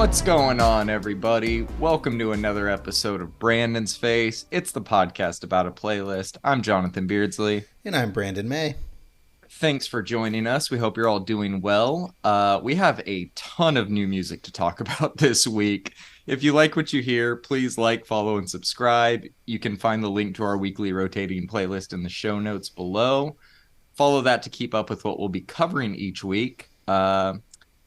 What's going on, everybody? Welcome to another episode of Brandon's Face. It's the podcast about a playlist. I'm Jonathan Beardsley. And I'm Brandon May. Thanks for joining us. We hope you're all doing well. We have a ton of new music to talk about this week. If you like what you hear, please like, follow, and subscribe. You can find the link to our weekly rotating playlist in the show notes below. Follow that to keep up with what we'll be covering each week.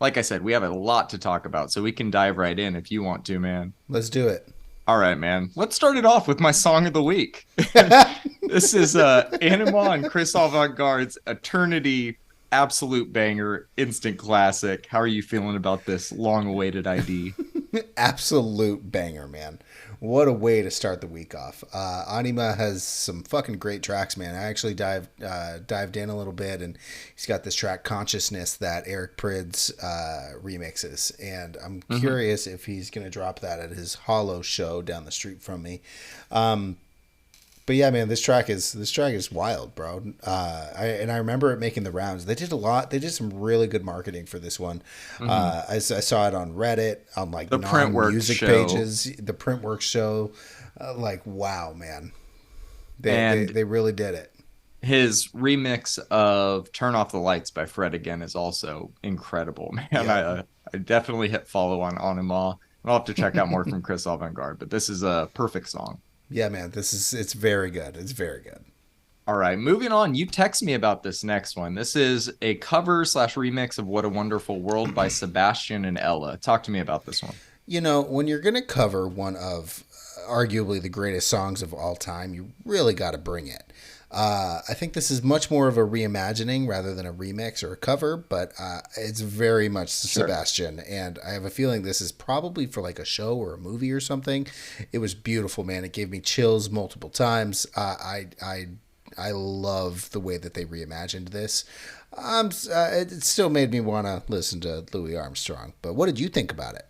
Like I said, we have a lot to talk about, so we can dive right in if you want to, man. Let's do it. All right, man. Let's start it off with my song of the week. This is Anima and Chris Avantgarde's Eternity, absolute banger, instant classic. How are you feeling about this long-awaited ID? Absolute banger, man. What a way to start the week off. Anima has some fucking great tracks, man. I actually dived in a little bit, and he's got this track Consciousness that Eric Prydz remixes, and I'm curious if he's going to drop that at his Hollow show down the street from me. But yeah, man, this track is wild, bro. I remember it making the rounds. They did a lot. They did some really good marketing for this one. I saw it on Reddit, on like the non-music pages, the Printworks show. Like, wow, man, they really did it. His remix of "Turn Off the Lights" by Fred again is also incredible, man. Yeah. I definitely hit follow on Anima. I'll have to check out more from Chris Avantgarde, but this is a perfect song. Yeah, man, it's very good. It's very good. All right, moving on. You text me about this next one. This is a cover / remix of What a Wonderful World by Sebastian and Ella. Talk to me about this one. You know, when you're going to cover one of arguably the greatest songs of all time, you really got to bring it. I think this is much more of a reimagining rather than a remix or a cover, but it's very much Sebastian, and I have a feeling this is probably for like a show or a movie or something. It was beautiful, man. It gave me chills multiple times. I love the way that they reimagined this. It still made me want to listen to Louis Armstrong, but what did you think about it?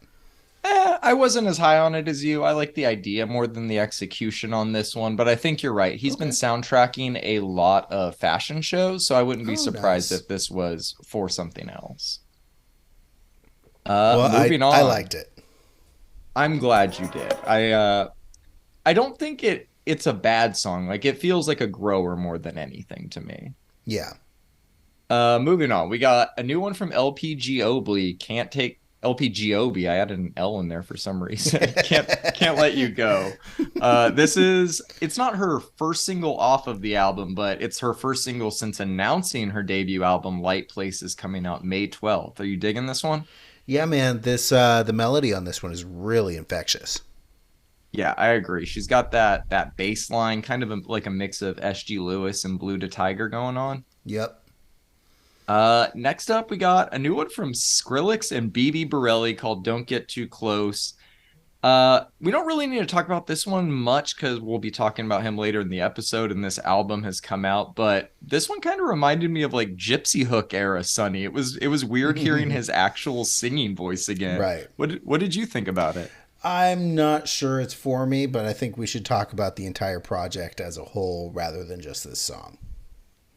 I wasn't as high on it as you. I like the idea more than the execution on this one, but I think you're right. He's been soundtracking a lot of fashion shows, so I wouldn't be surprised if this was for something else. Moving on. I liked it. I'm glad you did. I don't think it's a bad song. Like, it feels like a grower more than anything to me. Yeah. Moving on. We got a new one from LPGOB. LPGOB. I added an L in there for some reason. Can't let you go. It's not her first single off of the album, but it's her first single since announcing her debut album, Light Places, coming out May 12th. Are you digging this one? Yeah, man. The melody on this one is really infectious. Yeah, I agree. She's got that bass line, kind of like a mix of S.G. Lewis and Blue to Tiger going on. Yep. Next up, we got a new one from Skrillex and BB Borelli called Don't Get Too Close. We don't really need to talk about this one much because we'll be talking about him later in the episode and this album has come out, but this one kind of reminded me of like Gypsy Hook era Sonny. It was weird hearing his actual singing voice again. Right. What did you think about it? I'm not sure it's for me, but I think we should talk about the entire project as a whole rather than just this song.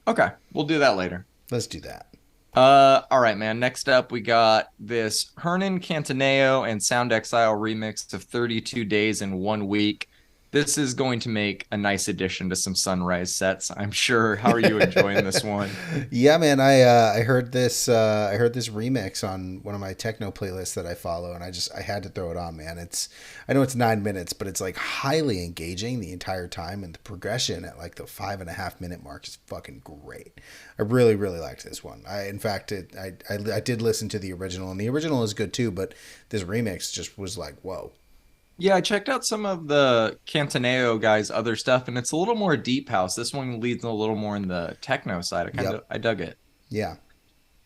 Okay, we'll do that later. Let's do that. All right, man. Next up, we got this Hernan Cantaneo and Sound Exile remix of 32 Days in 1 Week. This is going to make a nice addition to some Sunrise sets, I'm sure. How are you enjoying this one? Yeah, man. I heard this remix on one of my techno playlists that I follow, and I had to throw it on, man. I know it's 9 minutes, but it's like highly engaging the entire time, and the progression at like the 5.5 minute mark is fucking great. I really, really liked this one. I did listen to the original, and the original is good too, but this remix just was like, whoa. Yeah, I checked out some of the Cantaneo guys' other stuff, and it's a little more deep house. This one leads a little more in the techno side. I dug it. Yeah.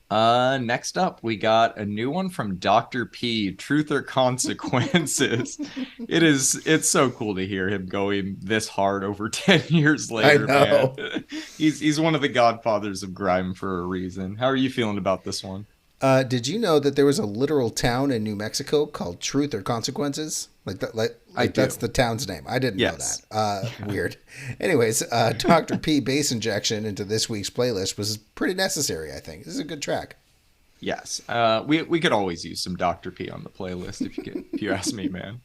Next up, we got a new one from Dr. P, Truth or Consequences. It's so cool to hear him going this hard over 10 years later, I know. man. He's one of the godfathers of grime for a reason. How are you feeling about this one? Did you know that there was a literal town in New Mexico called Truth or Consequences? That's the town's name. I didn't know that. Weird. Anyways, Dr. P bass injection into this week's playlist was pretty necessary, I think. This is a good track. Yes. We could always use some Dr. P on the playlist if you ask me, man.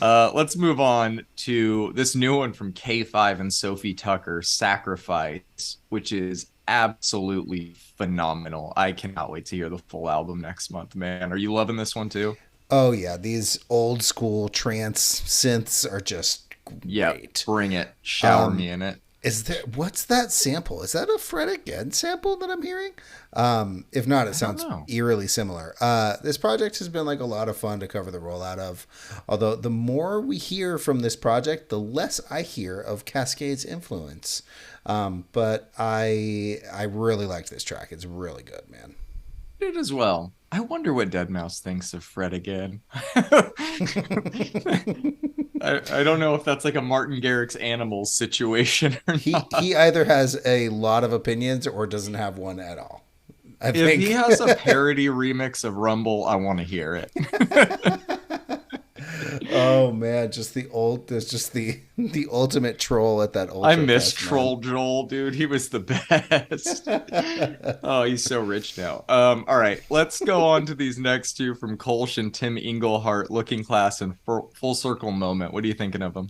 Let's move on to this new one from K5 and Sophie Tucker, Sacrifice, which is absolutely phenomenal. I cannot wait to hear the full album next month, man. Are you loving this one too? Oh yeah, these old school trance synths are just Yep. great. Bring it. Shower Um, me in it. Is there what's that sample? Is that a Fred Again sample that I'm hearing? If not, it I don't sounds know. eerily similar. This project has been like a lot of fun to cover the rollout of. Although the more we hear from this project, the less I hear of Cascade's influence. But I really liked this track. It's really good, man. Did as well. I wonder what Dead Mouse thinks of Fred again. I don't know if that's like a Martin Garrix Animals situation or not. He either has a lot of opinions or doesn't have one at all. I If he think. has a parody remix of Rumble, I want to hear it. Oh man, there's just the ultimate troll at that I Ultra miss Fest, man. Troll Joel, dude. He was the best. Oh, he's so rich now. All right, let's go on to these next two from Kolsch and Tim Englehart, Looking Class and Full Circle Moment. What are you thinking of them?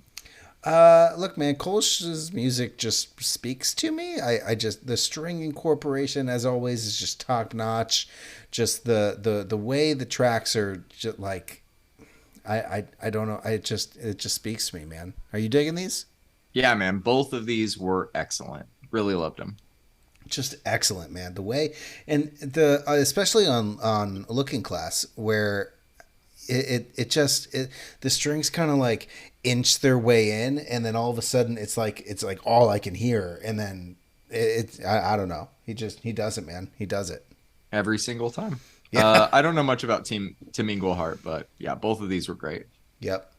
Look, man, Kolsch's music just speaks to me. I just the string incorporation, as always, is just top notch. Just the way the tracks are, just like I don't know. It just speaks to me, man. Are you digging these? Yeah, man, both of these were excellent. Really loved them. Just excellent, man. The way and the especially on Looking Class, where the strings kind of like inch their way in, and then all of a sudden it's like all I can hear, and then I don't know. He does it, man. He does it. Every single time. Yeah. I don't know much about Tim Englehart, but yeah, both of these were great. Yep.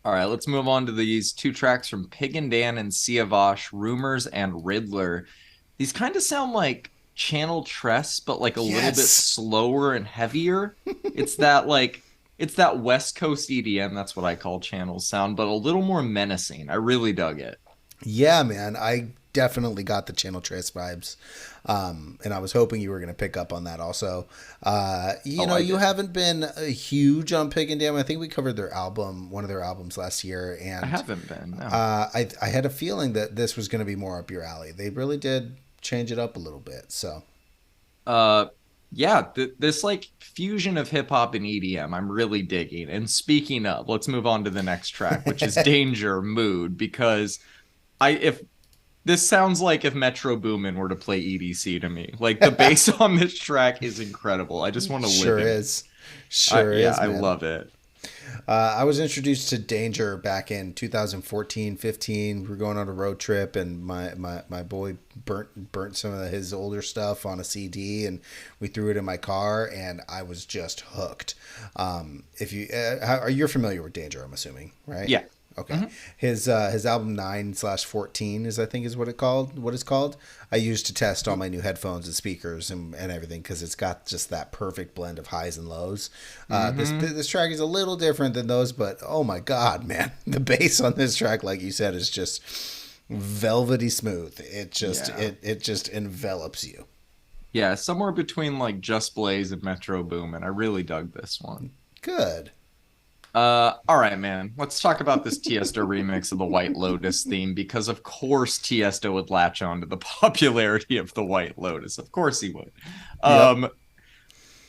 All right, let's move on to these two tracks from Pig and Dan and Siavash, Rumors and Riddler. These kind of sound like Channel Tress, but like a little bit Yes. slower and heavier. It's that like it's that West Coast EDM, that's what I call Channel sound, but a little more menacing. I really dug it. Yeah, man. I definitely got the Channel Trace vibes. And I was hoping you were going to pick up on that also. Oh, I You did. haven't been huge on Pig and Dam. I think we covered one of their albums last year. I And haven't been. No. I had a feeling that this was going to be more up your alley. They really did change it up a little bit. So, Uh, yeah, this like fusion of hip hop and EDM, I'm really digging. And speaking of, let's move on to the next track, which is Danger Mood, because if this sounds like if Metro Boomin were to play EDC to me. Like the bass on this track is incredible. I just want to live sure in it. is. Sure Yeah, is, I man. love it. I was introduced to Danger back in 2014, 15. We were going on a road trip, and my boy burnt some of his older stuff on a CD, and we threw it in my car, and I was just hooked. If you are you familiar with Danger? I'm assuming, right? Yeah. Okay. Hmm. His album 9/14 is, I think, is what it's called. I used to test all my new headphones and speakers and everything, because it's got just that perfect blend of highs and lows. Hmm. This track is a little different than those, but oh my god, man, the bass on this track, like you said, is just velvety smooth. Yeah. It just envelops you. Yeah, somewhere between like Just Blaze and Metro Boomin. I really dug this one. Good. All right, man. Let's talk about this Tiesto remix of the White Lotus theme, because of course Tiesto would latch on to the popularity of the White Lotus. Of course he would. Yep. Um,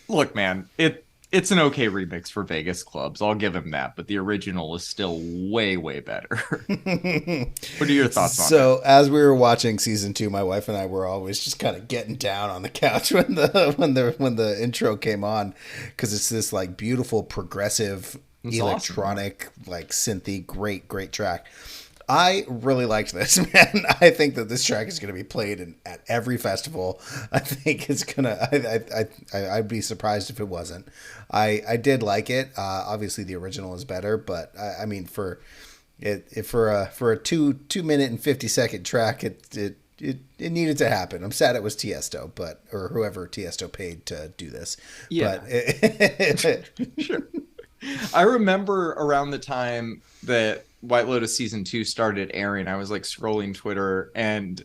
Look, man, it's an okay remix for Vegas clubs. I'll give him that, but the original is still way better. What are your thoughts on it? So as we were watching season 2, my wife and I were always just kind of getting down on the couch when the intro came on, because it's this like beautiful progressive It's awesome. Yeah. electronic like synthy great track. I really liked this, man. I think that this track is going to be played at every festival. I think it's gonna. I'd be surprised if it wasn't. I did like it. Obviously, the original is better, but I mean, for a 2 minute and 50 second track, it needed to happen. I'm sad it was Tiesto, but or whoever Tiesto paid to do this, but Yeah, sure. I remember around the time that White Lotus season 2 started airing, I was like scrolling Twitter, and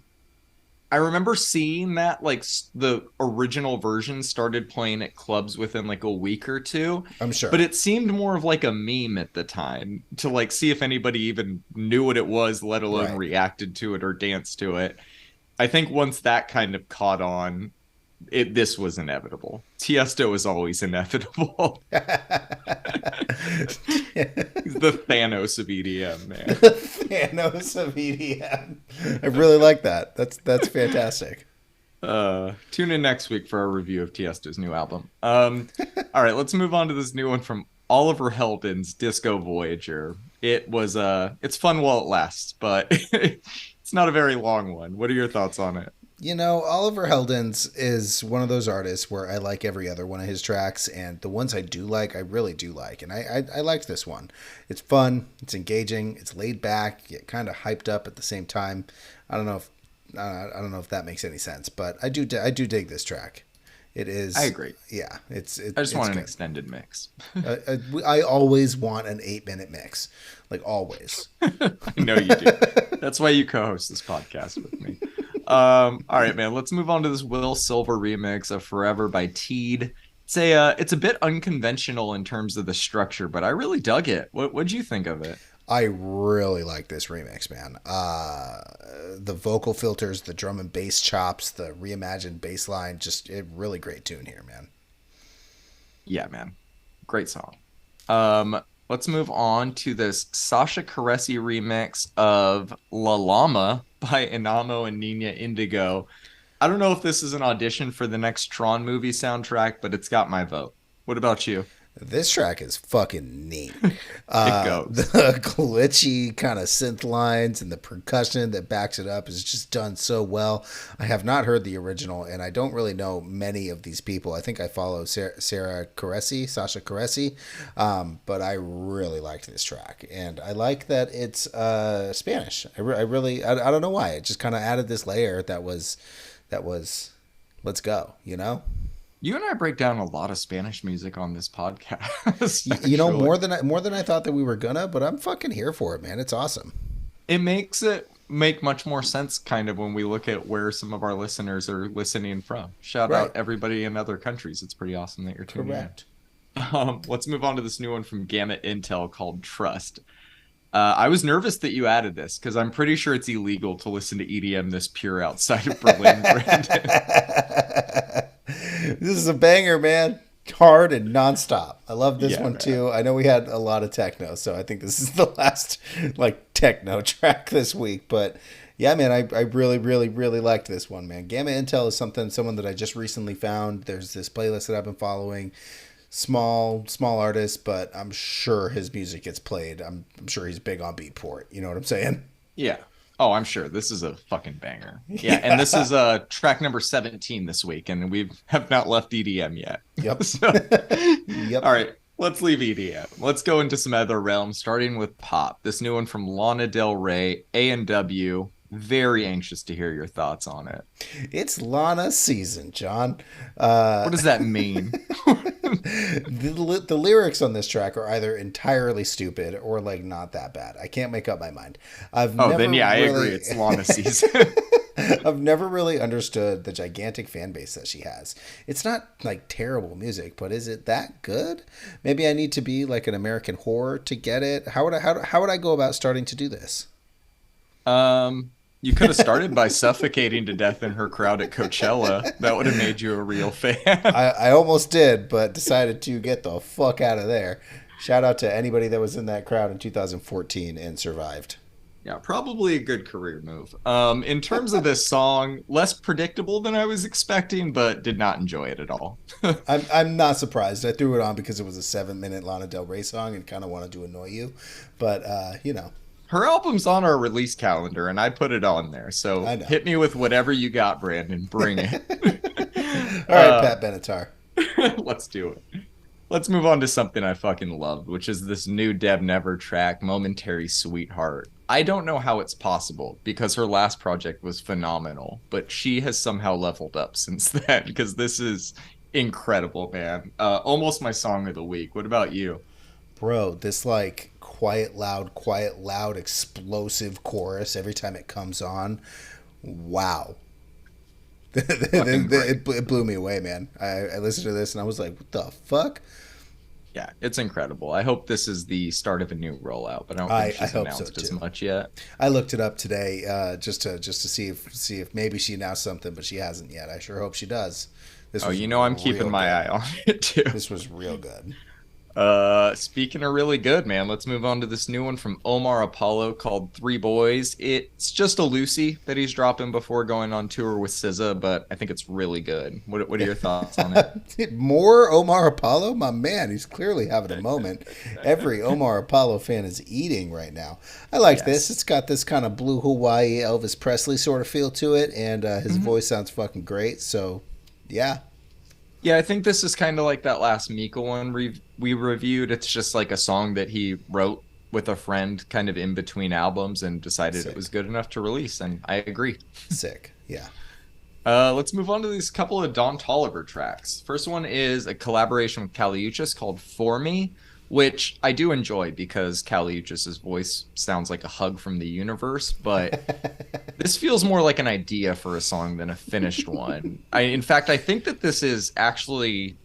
I remember seeing that like the original version started playing at clubs within like a week or two, I'm but sure. it seemed more of like a meme at the time to like see if anybody even knew what it was, let alone Right. reacted to it or danced to it. I think once that kind of caught on, this was inevitable. Tiesto is always inevitable. He's the Thanos of EDM, man. Thanos of EDM. I really like that. That's fantastic. Tune in next week for our review of Tiesto's new album. All right, let's move on to this new one from Oliver Heldens, Disco Voyager. It's fun while it lasts, but it's not a very long one. What are your thoughts on it? You know, Oliver Heldens is one of those artists where I like every other one of his tracks, and the ones I do like, I really do like. And I liked this one. It's fun, it's engaging, it's laid back, yet kind of hyped up at the same time. I don't know if I don't know if that makes any sense, but I do dig this track. It I is, agree. yeah, I just it's want an good. extended mix. I always want an 8 minute mix, like always. I know you do. That's why you co-host this podcast with me. All right, man. Let's move on to this Will Silver remix of "Forever" by Teed. It's a bit unconventional in terms of the structure, but I really dug it. What'd you think of it? I really like this remix, man. The vocal filters, the drum and bass chops, the reimagined bass line, just a really great tune here, man. Yeah, man. Great song. Let's move on to this Sasha Caressy remix of La Llama by Inamo and Nina Indigo. I don't know if this is an audition for the next Tron movie soundtrack, but it's got my vote. What about you? This track is fucking neat. It goes. The glitchy kind of synth lines and the percussion that backs it up is just done so well. I have not heard the original, and I don't really know many of these people. I think I follow Sarah Caressy, Sasha Caressy, but I really liked this track, and I like that it's Spanish. I don't know why. It just kind of added this layer that was let's go. You know. You and I break down a lot of Spanish music on this podcast, You know, actually. more than I thought that we were gonna, but I'm fucking here for it, man. It's awesome. It makes it make much more sense kind of when we look at where some of our listeners are listening from. Shout Right. out everybody in other countries. It's pretty awesome that you're tuning in. Correct. Let's move on to this new one from Gamut Intel called Trust. I was nervous that you added this because I'm pretty sure it's illegal to listen to EDM this pure outside of Berlin, Brandon. This is a banger, man. Hard and nonstop. I love this Yeah, one man. too. I know we had a lot of techno, so I think this is the last like techno track this week. But yeah, man, I really, really, really liked this one, man. Gamma Intel is someone that I just recently found. There's this playlist that I've been following. Small artist, but I'm sure his music gets played. I'm sure he's big on Beatport. You know what I'm saying? Yeah. Oh, I'm sure this is a fucking banger. Yeah, and this Yeah. is track number 17 this week, and we have not left EDM yet. Yep. So, all Yep. right, let's leave EDM. Let's go into some other realms, starting with pop. This new one from Lana Del Rey, A&W. Very anxious to hear your thoughts on it. It's Lana season, John. What does that mean? The lyrics on this track are either entirely stupid or like not that bad. I can't make up my mind. I've Oh, never then yeah, I agree. really It's Lana season. I've never really understood the gigantic fan base that she has. It's not like terrible music, but is it that good? Maybe I need to be like an American whore to get it. How would I go about starting to do this? You could have started by suffocating to death in her crowd at Coachella. That would have made you a real fan. I almost did, but decided to get the fuck out of there. Shout out to anybody that was in that crowd in 2014 and survived. Yeah, probably a good career move. In terms of this song, less predictable than I was expecting, but did not enjoy it at all. I'm not surprised. I threw it on because it was a 7 minute Lana Del Rey song and kind of wanted to annoy you, but you know, Her album's on our release calendar, and I put it on there. I So know. hit me with whatever you got, Brandon. Bring it. All right, Pat Benatar. Let's do it. Let's move on to something I fucking loved, which is this new Deb Never track, Momentary Sweetheart. I don't know how it's possible because her last project was phenomenal, but she has somehow leveled up since then because this is incredible, man. Almost my song of the week. What about you? Bro, this like quiet, loud, explosive chorus every time it comes on. Wow. Fucking great. It blew me away, man. I listened to this and I was like, what the fuck? Yeah, it's incredible. I hope this is the start of a new rollout, but I don't think I she's hope so announced as too. much yet. I looked it up today just to see if maybe she announced something, but she hasn't yet. I sure hope she does. This Oh, was I'm keeping real my good. eye on it too. This was real good. Speaking of really good, man, let's move on to this new one from Omar Apollo called Three Boys. It's just a Lucy that he's dropping before going on tour with SZA, but I think it's really good. What are your thoughts on it? More Omar Apollo, my man. He's clearly having a moment. Every Omar Apollo fan is eating right now. I like this. Yes. It's got this kind of blue Hawaii Elvis Presley sort of feel to it, and his Mhm. voice sounds fucking great. So, yeah, Yeah, I think this is kind of like that last Mika one we reviewed. It's just like a song that he wrote with a friend kind of in between albums and decided it was sick, good enough to release, and I agree. sick. Yeah. Let's move on to these couple of Don Toliver tracks. First one is a collaboration with Caliuchis called For Me, which I do enjoy because Caliuchis' voice sounds like a hug from the universe, but this feels more like an idea for a song than a finished one. In fact, I think that this is actually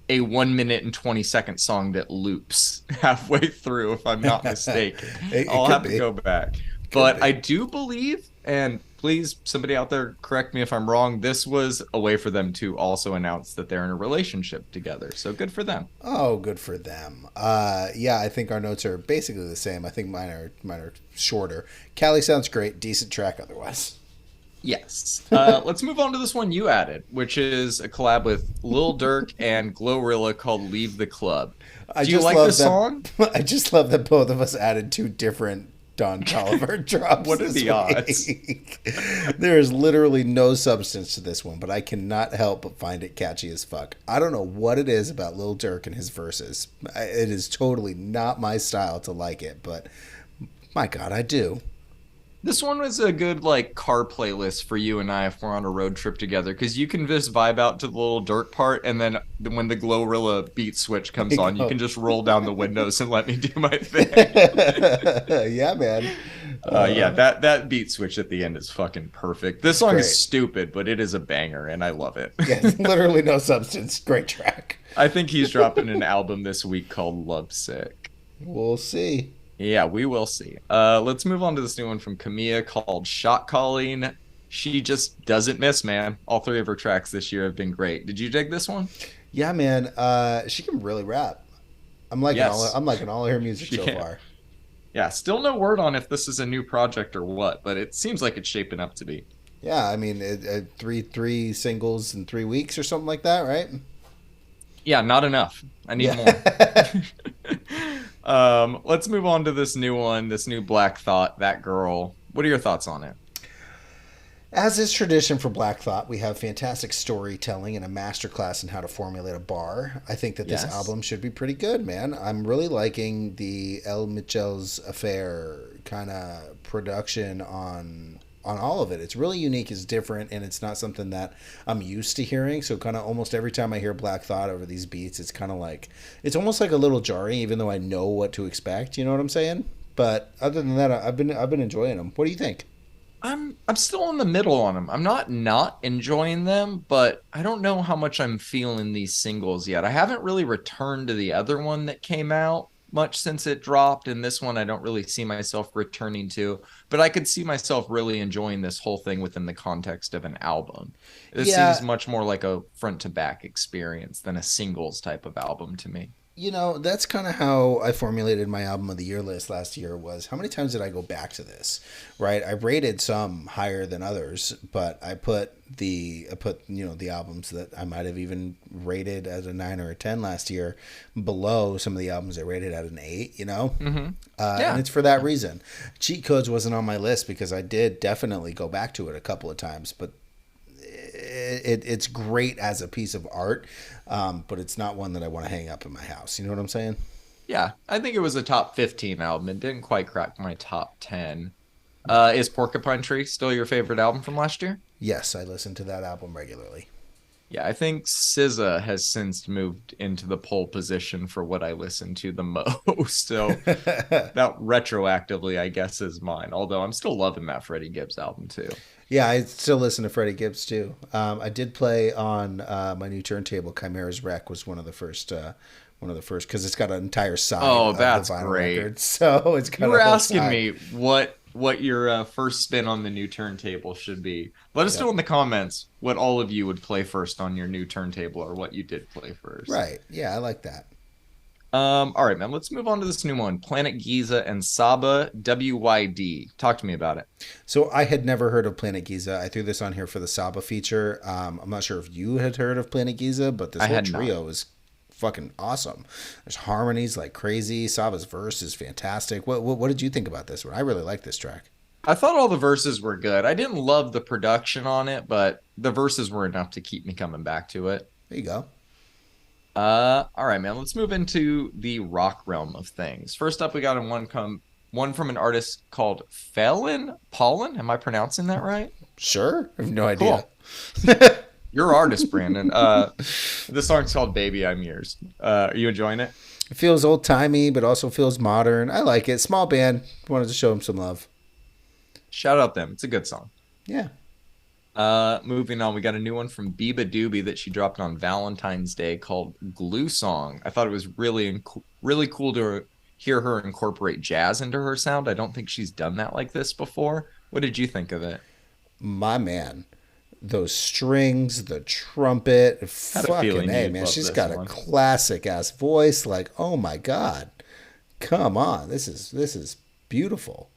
a 1 minute and 20-second song that loops halfway through, if I'm not mistaken. It I'll could have to be. go back. Could But I be. do believe, and please, somebody out there correct me if I'm wrong, this was a way for them to also announce that they're in a relationship together. So good for them. Oh, good for them. Yeah, I think our notes are basically the same. I think mine are shorter. Callie sounds great. Decent track otherwise. Yes. Let's move on to this one you added, which is a collab with Lil Durk and Glorilla called Leave the Club. I Do you just like love this that. song? I just love that both of us added two different Don Toliver drops What are this the odds? week. There is literally no substance to this one, but I cannot help but find it catchy as fuck. I don't know what it is about Lil Durk and his verses. It is totally not my style to like it, but my God, I do. This one was a good like car playlist for you and I if we're on a road trip together because you can just vibe out to the little dirt part, and then when the Glorilla beat switch There comes you on, you go. can just roll down the windows and let me do my thing. Yeah, man. Yeah, that beat switch at the end is fucking perfect. This song is Great. stupid, but it is a banger, and I love it. Yeah, literally no substance. Great track. I think he's dropping an album this week called Lovesick. We'll see. Yeah, we will see. Let's move on to this new one from Camilla called Shot Calling. She just doesn't miss, man. All three of her tracks this year have been great. Did you dig this one? Yeah, man. She can really rap. Yes, I'm liking all of her music she so can. far. Yeah, still no word on if this is a new project or what, but it seems like it's shaping up to be. Yeah, I mean, three singles in 3 weeks or something like that, right? Yeah, not enough. I need more. Yeah. Let's move on to this new one, this new Black Thought, That Girl. What are your thoughts on it? As is tradition for Black Thought, we have fantastic storytelling and a masterclass in how to formulate a bar. I think that this Yes. album should be pretty good, man. I'm really liking the El Michel's Affair kind of production on all of it. It's really unique, it's different, and it's not something that I'm used to hearing. So kind of almost every time I hear Black Thought over these beats, it's kind of like it's almost like a little jarring, even though I know what to expect. You know what I'm saying? But other than that, I've been enjoying them. What do you think? I'm still in the middle on them. I'm not enjoying them, but I don't know how much I'm feeling these singles yet. I haven't really returned to the other one that came out much since it dropped, and this one I don't really see myself returning to, but I could see myself really enjoying this whole thing within the context of an album. This seems Yeah, much more like a front to back experience than a singles type of album to me. that's kind of how I formulated my album of the year list last year was how many times did I go back to this, right? I rated some higher than others, but I put the albums that I might have even rated as a 9 or a 10 last year below some of the albums I rated at an 8, Hmm. and Yeah. it's for that reason. Cheat Codes wasn't on my list because I did definitely go back to it a couple of times, but it's great as a piece of art, but it's not one that I want to hang up in my house. You know what I'm saying? Yeah, I think it was a top 15 album. It didn't quite crack my top 10. Is Porcupine Tree still your favorite album from last year? Yes, I listen to that album regularly. Yeah, I think SZA has since moved into the pole position for what I listen to the most. So that retroactively, I guess, is mine. Although I'm still loving that Freddie Gibbs album too. Yeah, I still listen to Freddie Gibbs too. I did play on my new turntable. Chimera's Wreck was one of the first because it's got an entire side Oh, of the that's vinyl great. record, so it's You got were a whole asking side. me what your first spin on the new turntable should be. Let us know Yep. in the comments what all of you would play first on your new turntable or what you did play first. Right. Yeah, I like that. All right, man. Let's move on to this new one, Planet Giza and Saba WYD. Talk to me about it. So I had never heard of Planet Giza. I threw this on here for the Saba feature. I'm not sure if you had heard of Planet Giza, but this I whole had not. trio is fucking awesome. There's harmonies like crazy. Saba's verse is fantastic. What did you think about this one? I really like this track. I thought all the verses were good. I didn't love the production on it, but the verses were enough to keep me coming back to it. There you go. All right, man. Let's move into the rock realm of things. First up, we got one from an artist called Felon Pollen. Am I pronouncing that right? Sure. I have no idea. Cool. You're artist, Brandon. This song's called "Baby I'm Yours." Are you enjoying it? It feels old timey, but also feels modern. I like it. Small band. Wanted to show him some love. Shout out them. It's a good song. Yeah. Moving on, we got a new one from Biba Doobie that she dropped on Valentine's Day called "Glue Song." I thought it was really cool to hear her incorporate jazz into her sound. I don't think she's done that like this before. What did you think of it? My man. Those strings, the trumpet, Had a fucking feeling A, you'd man. love She's this got a one. classic ass voice. Like, oh my God. Come on. This is beautiful.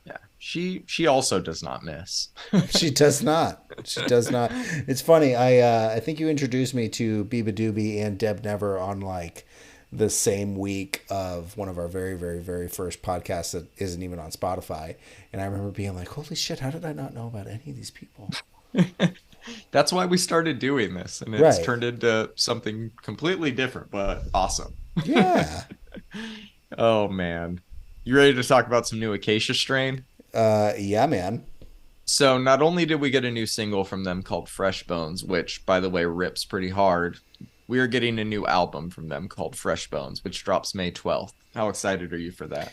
Yeah, she also does not miss. She does not. She does not. It's funny. I think you introduced me to Biba Doobie and Deb Never on like the same week of one of our very, very, very first podcasts that isn't even on Spotify. And I remember being like, holy shit, how did I not know about any of these people? That's why we started doing this, and it's Right. turned into something completely different, but awesome. Yeah. Oh man. You ready to talk about some new Acacia Strain? Yeah, man. So not only did we get a new single from them called Fresh Bones, which by the way rips pretty hard, we are getting a new album from them called Fresh Bones, which drops May 12th. How excited are you for that?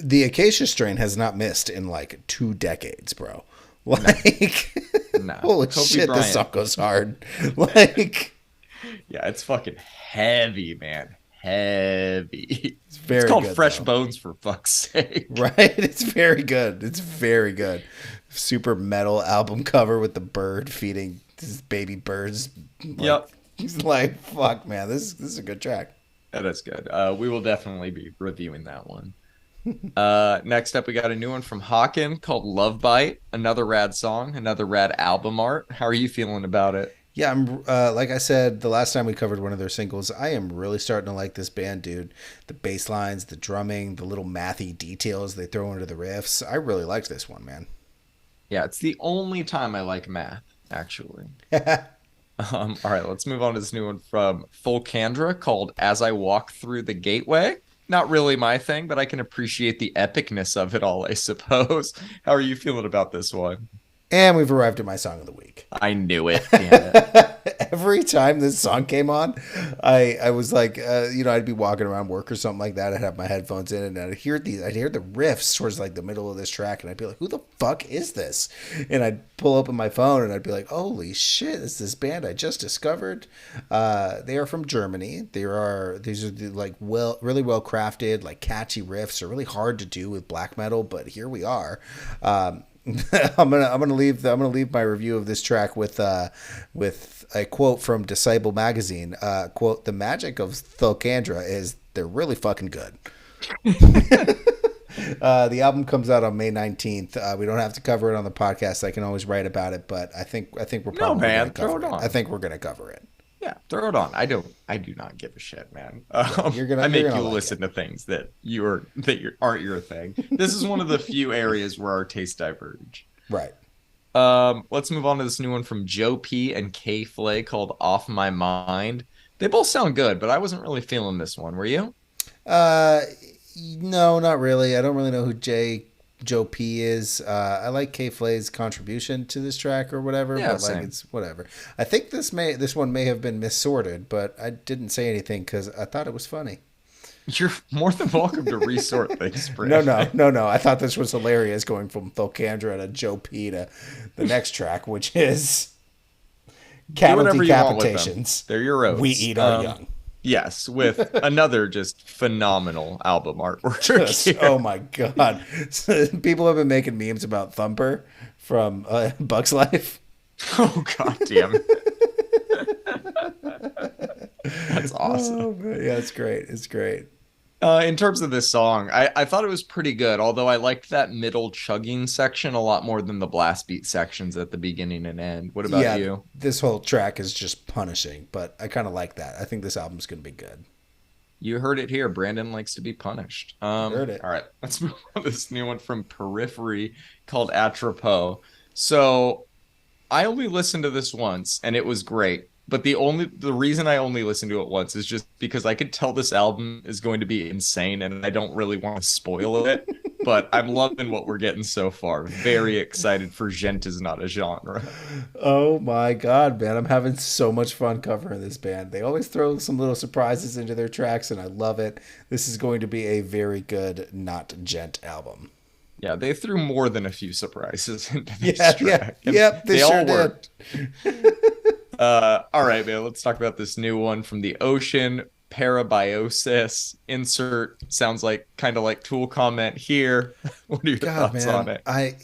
The Acacia Strain has not missed in like 2 decades, bro. No, Like, no. holy Kobe shit, this Bryant. song goes hard. Like, Yeah, it's fucking heavy, man. Heavy. it's It's very called good, Fresh though. Bones for fuck's sake. Right? It's very good. It's very good. Super metal album cover with the bird feeding his baby birds. Like, Yep. he's like, fuck, man, this is a good track. That is good. We will definitely be reviewing that one. Next up, we got a new one from Hawken called Love Bite. Another rad song, another rad album art. How are you feeling about it? Yeah, I'm like I said the last time we covered one of their singles. I am really starting to like this band, dude. The bass lines, the drumming, the little mathy details they throw into the riffs. I really liked this one, man. Yeah, it's the only time I like math, actually. All right, let's move on to this new one from Folkandra called As I Walk Through the Gateway. Not really my thing, but I can appreciate the epicness of it all, I suppose. How are you feeling about this one? And we've arrived at my song of the week. I knew it, damn it. Every time this song came on, I was like, I'd be walking around work or something like that. I'd have my headphones in, and I'd hear the riffs towards like the middle of this track, and I'd be like, "Who the fuck is this?" And I'd pull open my phone, and I'd be like, "Holy shit! It's this band I just discovered. They are from Germany. These are like really well crafted, like catchy riffs. Are really hard to do with black metal, but here we are." I'm gonna leave my review of this track with a quote from Disciple magazine. Quote: "The magic of Thulkandra is they're really fucking good." The album comes out on May 19th. We don't have to cover it on the podcast. I can always write about it, but I think we're No, probably man, gonna cover throw it on. I think we're gonna cover it. Yeah, throw it on. I do not give a shit, man. You're I make gonna you like listen it. to things that aren't your thing. This is one of the few areas where our tastes diverge. Right. Let's move on to this new one from Joe P and K Flay called Off My Mind. They both sound good, but I wasn't really feeling this one. Were you? Uh, no, not really. I don't really know who Joe P is. I like K Flay's contribution to this track or whatever, Yeah, but like same. it's whatever. I think this one may have been missorted, but I didn't say anything because I thought it was funny. You're more than welcome to resort things, No, no, Brandon. no, no. I thought this was hilarious going from Thulcandra to Joe P to the next track, which is Do cattle whatever you want with them. decapitations. They're your We oats. eat our young. Yes, with another just phenomenal album artwork Just, here. oh my God. People have been making memes about Thumper from Bugs Life. Oh god damn it. That's awesome. Oh, yeah, it's great. It's great. In terms of this song, I thought it was pretty good, although I liked that middle chugging section a lot more than the blast beat sections at the beginning and end. What about Yeah, you? this whole track is just punishing, but I kind of like that. I think this album's going to be good. You heard it here. Brandon likes to be punished. Heard it. All right, let's move on to this new one from Periphery called Atropos. So I only listened to this once and it was great. But the reason I only listened to it once is just because I could tell this album is going to be insane and I don't really want to spoil it. But I'm loving what we're getting so far. Very excited for Gent is not a genre. Oh my God, man. I'm having so much fun covering this band. They always throw some little surprises into their tracks, and I love it. This is going to be a very good Not Gent album. Yeah, they threw more than a few surprises into this Yeah, yeah, track. And yep, they they sure all did. worked. All right, man. Let's talk about this new one from the Ocean. Parabiosis. Insert sounds like kind of like Tool comment here. What are your God, thoughts on man. it?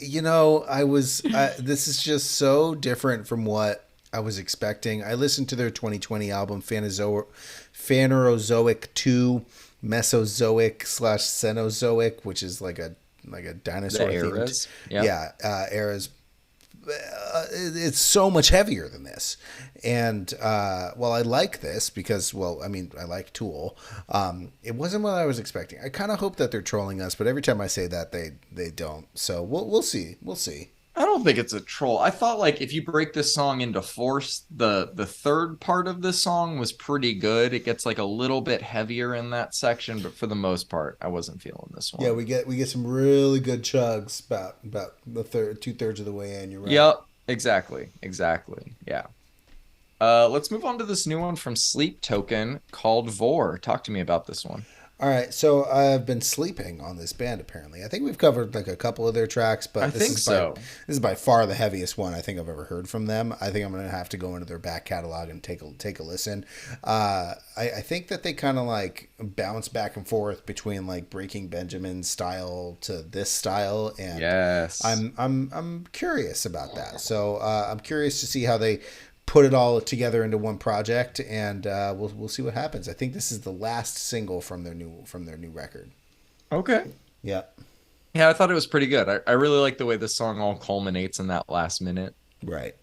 This is just so different from what I was expecting. I listened to their 2020 album, Phanerozoic 2, Mesozoic slash Cenozoic, which is like a The dinosaur themed. eras. Yep. Yeah, eras. It's so much heavier than this. And well, I like this because, well, I mean, I like Tool. It wasn't what I was expecting. I kind of hope that they're trolling us, but every time I say that, they don't. So we'll see. We'll see. I don't think it's a troll. I thought like if you break this song into fourths, the third part of this song was pretty good. It gets like a little bit heavier in that section, but for the most part, I wasn't feeling this Yeah, one. we get some really good chugs about the third 2/3 of the way in. You're right. Yep, exactly. Exactly. Yeah. Let's move on to this new one from Sleep Token called Vor. Talk to me about this one. All right, so I've been sleeping on this band. Apparently, I think we've covered like a couple of their tracks, I but think so. this is by far the heaviest one I think I've ever heard from them. I think I'm gonna have to go into their back catalog and take a listen. I think that they kind of like bounce back and forth between like Breaking Benjamin style to this style, and Yes. I'm curious about that. So I'm curious to see how they put it all together into one project, and we'll see what happens. I think this is the last single from their new record. Okay. Yeah, Yeah, I thought it was pretty good. I really like the way the song all culminates in that last minute. right.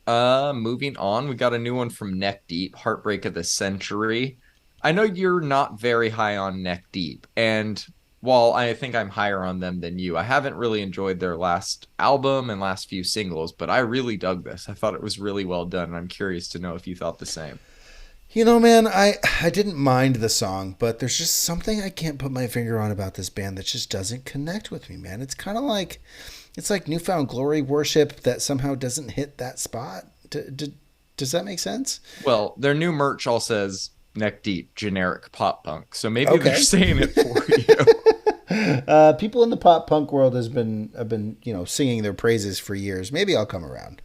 Moving on, we got a new one from Neck Deep, Heartbreak of the Century. I know you're not very high on Neck Deep, and while I think I'm higher on them than you, I haven't really enjoyed their last album and last few singles, but I really dug this. I thought it was really well done, and I'm curious to know if you thought the same. You know, man, I didn't mind the song, but there's just something I can't put my finger on about this band that just doesn't connect with me, man. It's kind of like it's like Newfound Glory worship that somehow doesn't hit that spot. Does that make sense? Well, their new merch all says Neck Deep, generic pop punk, so maybe they're Okay. saying it for you. People in the pop punk world have been singing their praises for years. Maybe I'll come around.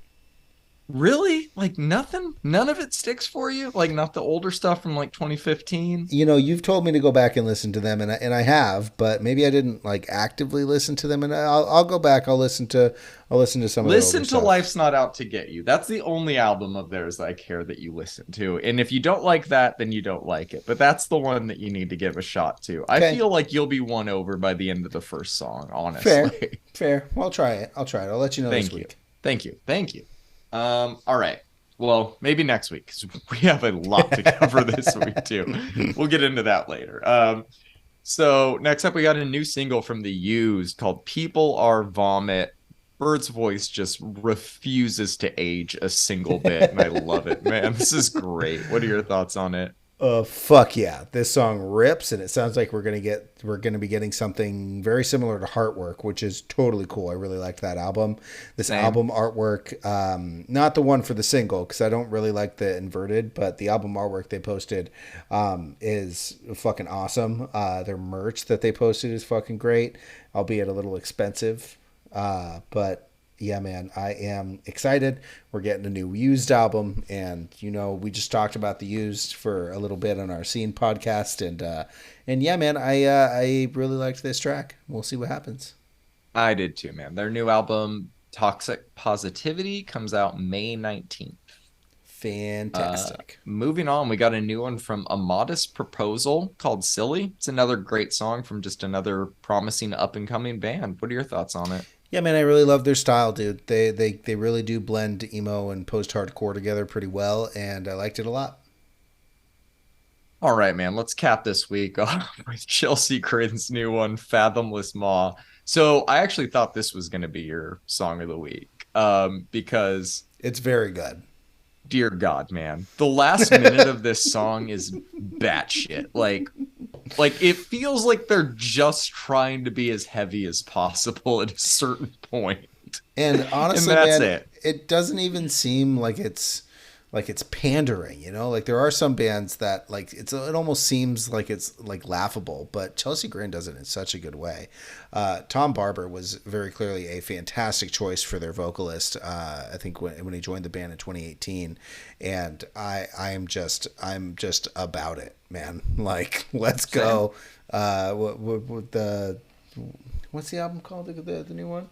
Really? Like nothing? None of it sticks for you? Like not the older stuff from like 2015? You've told me to go back and listen to them, and I have, but maybe I didn't like actively listen to them, and I'll go back. I'll listen to some of the Listen older to stuff. Life's Not Out to Get You. That's the only album of theirs I care that you listen to. And if you don't like that, then you don't like it. But that's the one that you need to give a shot to. I Okay, feel like you'll be won over by the end of the first song, fair, honestly. fair. Well, I'll try it. I'll let you know this Thank you. week. Thank you. Thank you. All right. Well, maybe next week because we have a lot to cover this week too. We'll get into that later. So next up, we got a new single from the Used called "People Are Vomit." Bird's voice just refuses to age a single bit, and I love it, man. This is great. What are your thoughts on it? Fuck yeah. This song rips, and it sounds like we're gonna be getting something very similar to Heartwork, which is totally cool. I really liked that album. This Same. album artwork, not the one for the single, because I don't really like the inverted, but the album artwork they posted is fucking awesome. Their merch that they posted is fucking great, albeit a little expensive. But yeah, man, I am excited. We're getting a new Used album, and we just talked about the Used for a little bit on our Scene podcast, and yeah, man, I really liked this track. We'll see what happens. I did too, man. Their new album, Toxic Positivity, comes out May 19th. Fantastic. Moving on, we got a new one from A Modest Proposal called Silly. It's another great song from just another promising up and coming band. What are your thoughts on it? Yeah, man, I really love their style, dude. They really do blend emo and post hardcore together pretty well, and I liked it a lot. All right, man, let's cap this week off with Chelsea Grin's new one, Fathomless Maw. So I actually thought this was going to be your song of the week because, It's very good. dear God, man, the last minute of this song is batshit. Like it feels like they're just trying to be as heavy as possible at a certain point, And and honestly, that's man, it. it doesn't even seem like it's pandering, Like there are some bands that like it almost seems like it's like laughable, but Chelsea Grin does it in such a good way. Tom Barber was very clearly a fantastic choice for their vocalist. I think when he joined the band in 2018, and I'm just about it, man. Like let's Same. go. What the what's the album called? The new one?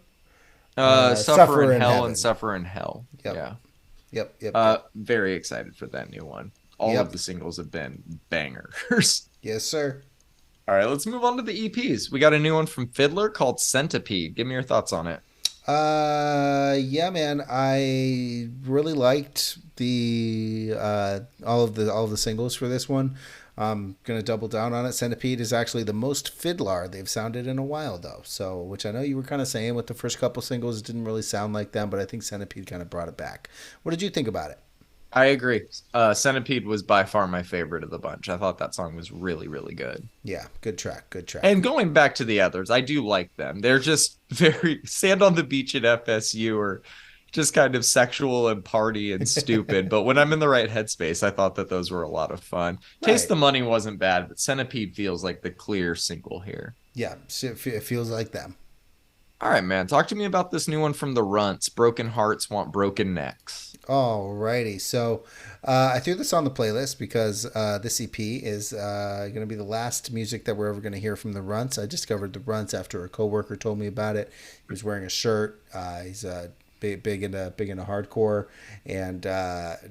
Suffer in Suffer in Hell and Heaven. Suffer in Hell. Yep. Yeah. Yep. Very excited for that new one. All of Yep. the singles have been bangers. Yes, sir. All right, let's move on to the EPs. We got a new one from FIDLAR called Centipede. Give me your thoughts on it. Yeah, man. I really liked the all of the singles for this one. I'm gonna double down on it. Centipede is actually the most Fiddlar they've sounded in a while, though. So, which I know you were kind of saying with the first couple singles, it didn't really sound like them, but I think Centipede kind of brought it back. What did you think about it? I agree. Centipede was by far my favorite of the bunch. I thought that song was really, really good. Yeah, good track. Good And track. going back to the others, I do like them. They're just very Sand on the Beach at FSU or just kind of sexual and party and stupid. But when I'm in the right headspace, I thought that those were a lot of fun. Taste Right. the Money wasn't bad, but Centipede feels like the clear single here. Yeah, it feels like them. All right, man. Talk to me about this new one from the Runts. Broken Hearts Want Broken Necks. Alrighty, so I threw this on the playlist because this EP is going to be the last music that we're ever going to hear from the Runts. I discovered the Runts after a coworker told me about it. He was wearing a shirt. He's big into hardcore, and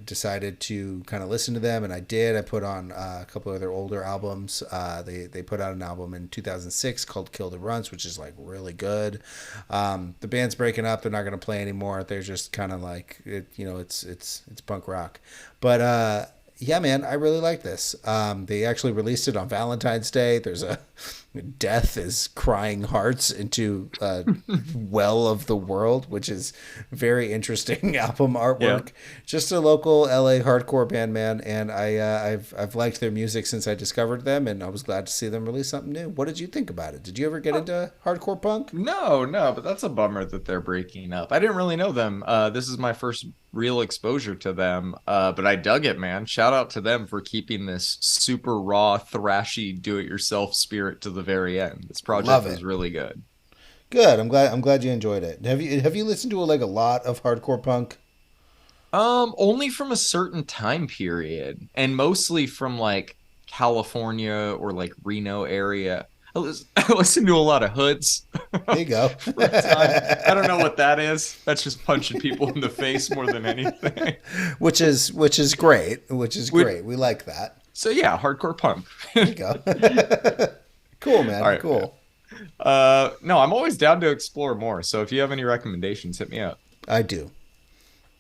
decided to kind of listen to them, and I did. I put on a couple of their older albums. They put out an album in 2006 called Kill the Runts, which is like really good. The band's breaking up. They're not going to play anymore. They're just kind of like it's punk rock, but yeah, man, I really like this. They actually released it on Valentine's Day. There's a death is crying hearts into a well of the world, which is very interesting album Yeah. artwork. Just a local LA hardcore band, man, and I've liked their music since I discovered them, and I was glad to see them release something new. What did you think about it? Did you ever get into hardcore punk? No, no, but that's a bummer that they're breaking up. I didn't really know them. This is my first real exposure to them, but I dug it, man. Shout out to them for keeping this super raw, thrashy, do-it-yourself spirit to the very end. This project Love was it. really good. Good. I'm glad you enjoyed it. Have you listened to like a lot of hardcore punk? Only from a certain time period, and mostly from like California or like Reno area. I listened to a lot of hoods There you go. for a time. I don't know what that is. That's just punching people in the face more than anything. which is great. Which is Would great. We like that. So yeah, hardcore punk. There you go. Cool, All man. right, man. Cool. No, I'm always down to explore more. So if you have any recommendations, hit me up. I do.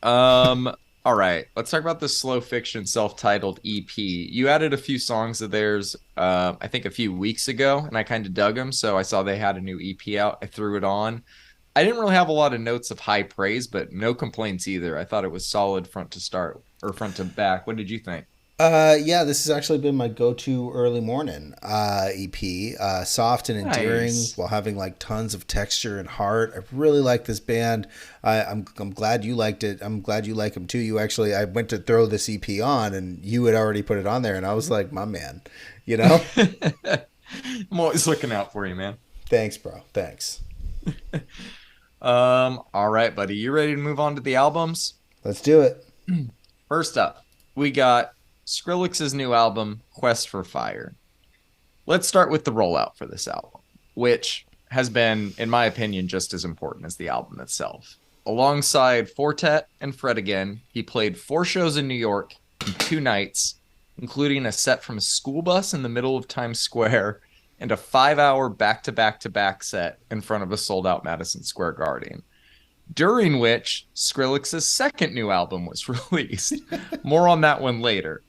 Um, all right, let's talk about the Slow Fiction self-titled EP. You added a few songs of theirs, I think a few weeks ago, and I kind of dug them. So I saw they had a new EP out. I threw it on. I didn't really have a lot of notes of high praise, but no complaints either. I thought it was solid front to start or front to back. What did you think? Yeah, this has actually been my go-to early morning EP. Soft and endearing Nice. while having like tons of texture and heart. I really like this band. I'm glad you liked it. I'm glad you like them too. You actually, I went to throw this EP on, and you had already put it on there, and I was like, my man, you know. I'm always looking out for you, man. Thanks, bro. Thanks. All right, buddy. You ready to move on to the albums? Let's do it. First up, we got Skrillex's new album, Quest for Fire. Let's start with the rollout for this album, which has been, in my opinion, just as important as the album itself. Alongside Fortet and Fred again, he played 4 shows in New York in 2 nights, including a set from a school bus in the middle of Times Square and a 5 hour back to back to back set in front of a sold out Madison Square Garden, during which Skrillex's second new album was released. More on that one later.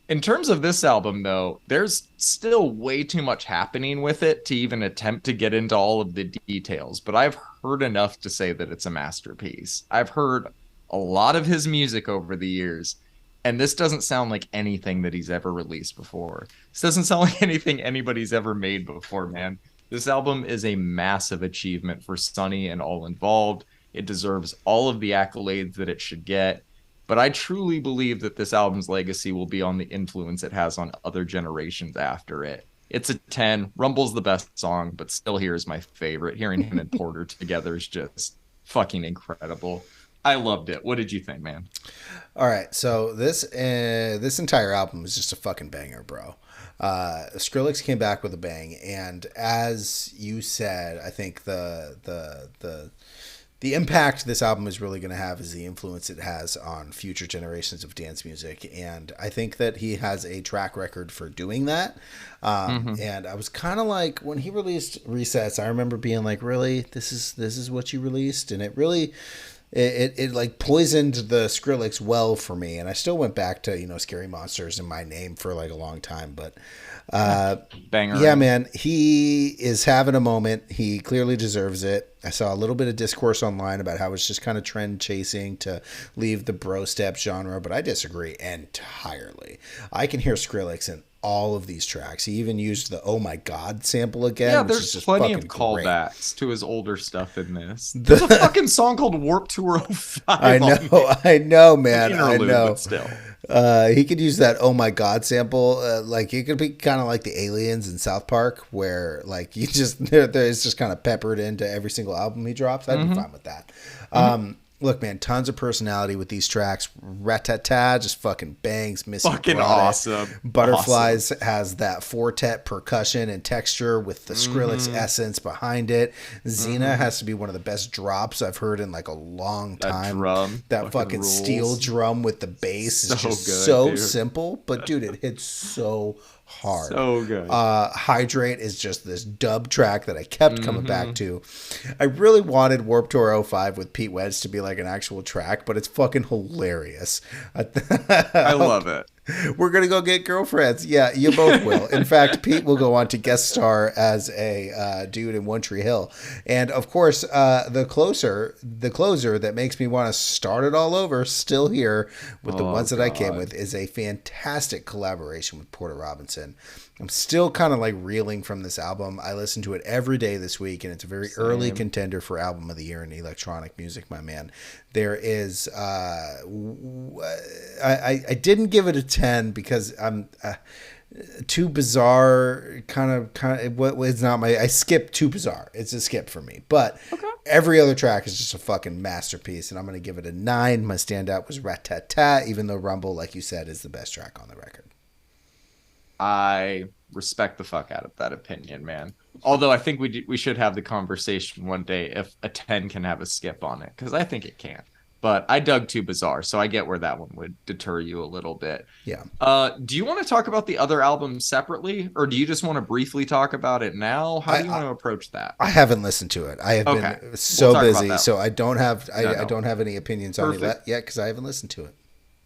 In terms of this album, though, there's still way too much happening with it to even attempt to get into all of the details, but I've heard enough to say that it's a masterpiece. I've heard a lot of his music over the years, and this doesn't sound like anything that he's ever released before. This doesn't sound like anything anybody's ever made before, man. This album is a massive achievement for Sonny and all involved. It deserves all of the accolades that it should get. But I truly believe that this album's legacy will be on the influence it has on other generations after it. It's a 10. Rumble's the best song, but still here is my favorite. Hearing him and Porter together is just fucking incredible. I loved it. What did you think, man? All right, so this entire album is just a fucking banger, bro. Skrillex came back with a bang, and as you said, I think the impact this album is really going to have is the influence it has on future generations of dance music, and I think that he has a track record for doing that. Mm-hmm. And I was kind of like, when he released Resets, I remember being like, really, this is what you released, and it really. It like poisoned the Skrillex well for me, and I still went back to Scary Monsters in My Name for like a long time, but Banger. yeah, man, he is having a moment. He clearly deserves it. I saw a little bit of discourse online about how it's just kind of trend chasing to leave the bro step genre, but I disagree entirely. I can hear Skrillex in all of these tracks. He even used the "Oh My God" sample Yeah, again, which is there's just plenty of fucking great. callbacks to his older stuff in this. There's a The, fucking song called Warp Tour I 05 on know, here. I know, An man, I interlude, but know. still. He could use that "Oh My God" sample. Like it could be kind of like the aliens in South Park, where like you just it's just kind of peppered into every single album he drops. I'd be Mm-hmm. fine with that. Mm-hmm. Look, man, tons of personality with these tracks. Ratata just fucking bangs. Missy Fucking brought it. awesome. Awesome. Butterflies has that Fortet percussion and texture with the Skrillex Mm-hmm. essence behind it. Xena Mm-hmm. has to be one of the best drops I've heard in like a long That time. drum That fucking fucking steel rules. drum with the bass is So just good, so dude. simple, but dude, it hits so hard. So good. Hydrate is just this dub track that I kept coming back Mm-hmm. to. I really wanted Warp Tour '05 with Pete Wedge to be like an actual track, but it's fucking hilarious. I love it. We're gonna go get girlfriends. Yeah, you both will. In fact, Pete will go on to guest star as a dude in One Tree Hill, and of course, the closer that makes me want to start it all over, still here with the Oh ones that I came God. with, is a fantastic collaboration with Porter Robinson. I'm still kind of like reeling from this album. I listen to it every day this week, and it's a very early Same. contender for album of the year in electronic music, my man. There is, I didn't give it a 10 because I'm too bizarre. What was not my. I skipped Too Bizarre. It's a skip for me, but. Okay. Every other track is just a fucking masterpiece, and I'm going to give it a 9. My standout was Rat-Tat-Tat, even though Rumble, like you said, is the best track on the record. I respect the fuck out of that opinion, man. Although I think we should have the conversation one day if a 10 can have a skip on it, because I think it can. But I dug Too Bizarre, so I get where that one would deter you a little bit. Yeah. Do you want to talk about the other albums separately, or do you just want to briefly talk about it now? How do you want to approach that? I haven't listened to it. I have Okay. been We'll so talk about busy, that. so I don't have No, I no. don't have any opinions on it Perfect. yet because I haven't listened to it.